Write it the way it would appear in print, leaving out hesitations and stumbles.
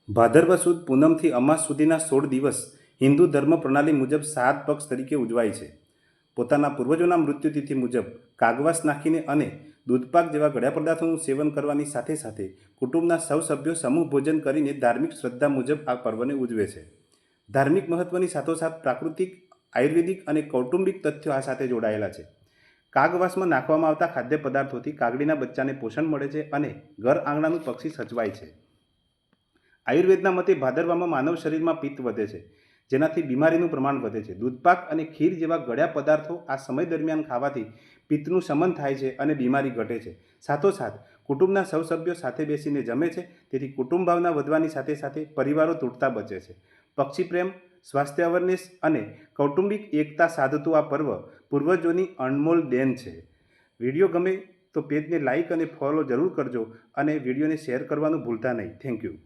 ભાદરવા સુદ પૂનમથી અમાસ સુધીના 16 દિવસ હિન્દુ ધર્મ પ્રણાલી મુજબ 7 પક્ષ તરીકે ઉજવાય છે. પોતાના પૂર્વજોના મૃત્યુતિથિ મુજબ કાગવાસ નાખીને અને દૂધપાક જેવા ગળ્યા પદાર્થોનું સેવન કરવાની સાથે સાથે કુટુંબના સૌ સભ્યો સમૂહ ભોજન કરીને ધાર્મિક શ્રદ્ધા મુજબ આ પર્વને ઉજવે છે. ધાર્મિક મહત્વની સાથોસાથ પ્રાકૃતિક, આયુર્વેદિક અને કૌટુંબિક તથ્યો આ સાથે જોડાયેલા છે. કાગવાસમાં નાખવામાં આવતા ખાદ્ય પદાર્થોથી કાગડીના બચ્ચાને પોષણ મળે છે અને ઘર આંગણાનું પક્ષી સચવાય છે. આયુર્વેદના મતે ભાદરવામાં માનવ શરીરમાં પિત્ત વધે છે, જેનાથી બીમારીનું પ્રમાણ વધે છે. દૂધપાક અને ખીર જેવા ગળ્યા પદાર્થો આ સમય દરમિયાન ખાવાથી પિત્તનું શમન થાય છે અને બીમારી ઘટે છે. સાથોસાથ કુટુંબના સૌ સભ્યો સાથે બેસીને જમે છે, તેથી કુટુંબ ભાવના વધવાની સાથે સાથે પરિવારો તૂટતા બચે છે. પક્ષી પ્રેમ, સ્વાસ્થ્ય અવેરનેસ અને કૌટુંબિક એકતા સાધતું આ પર્વ પૂર્વજોની અનમોલ દેન છે. વિડીયો ગમે તો પેજને લાઇક અને ફોલો જરૂર કરજો અને વિડીયોને શેર કરવાનું ભૂલતા નહીં. Thank you.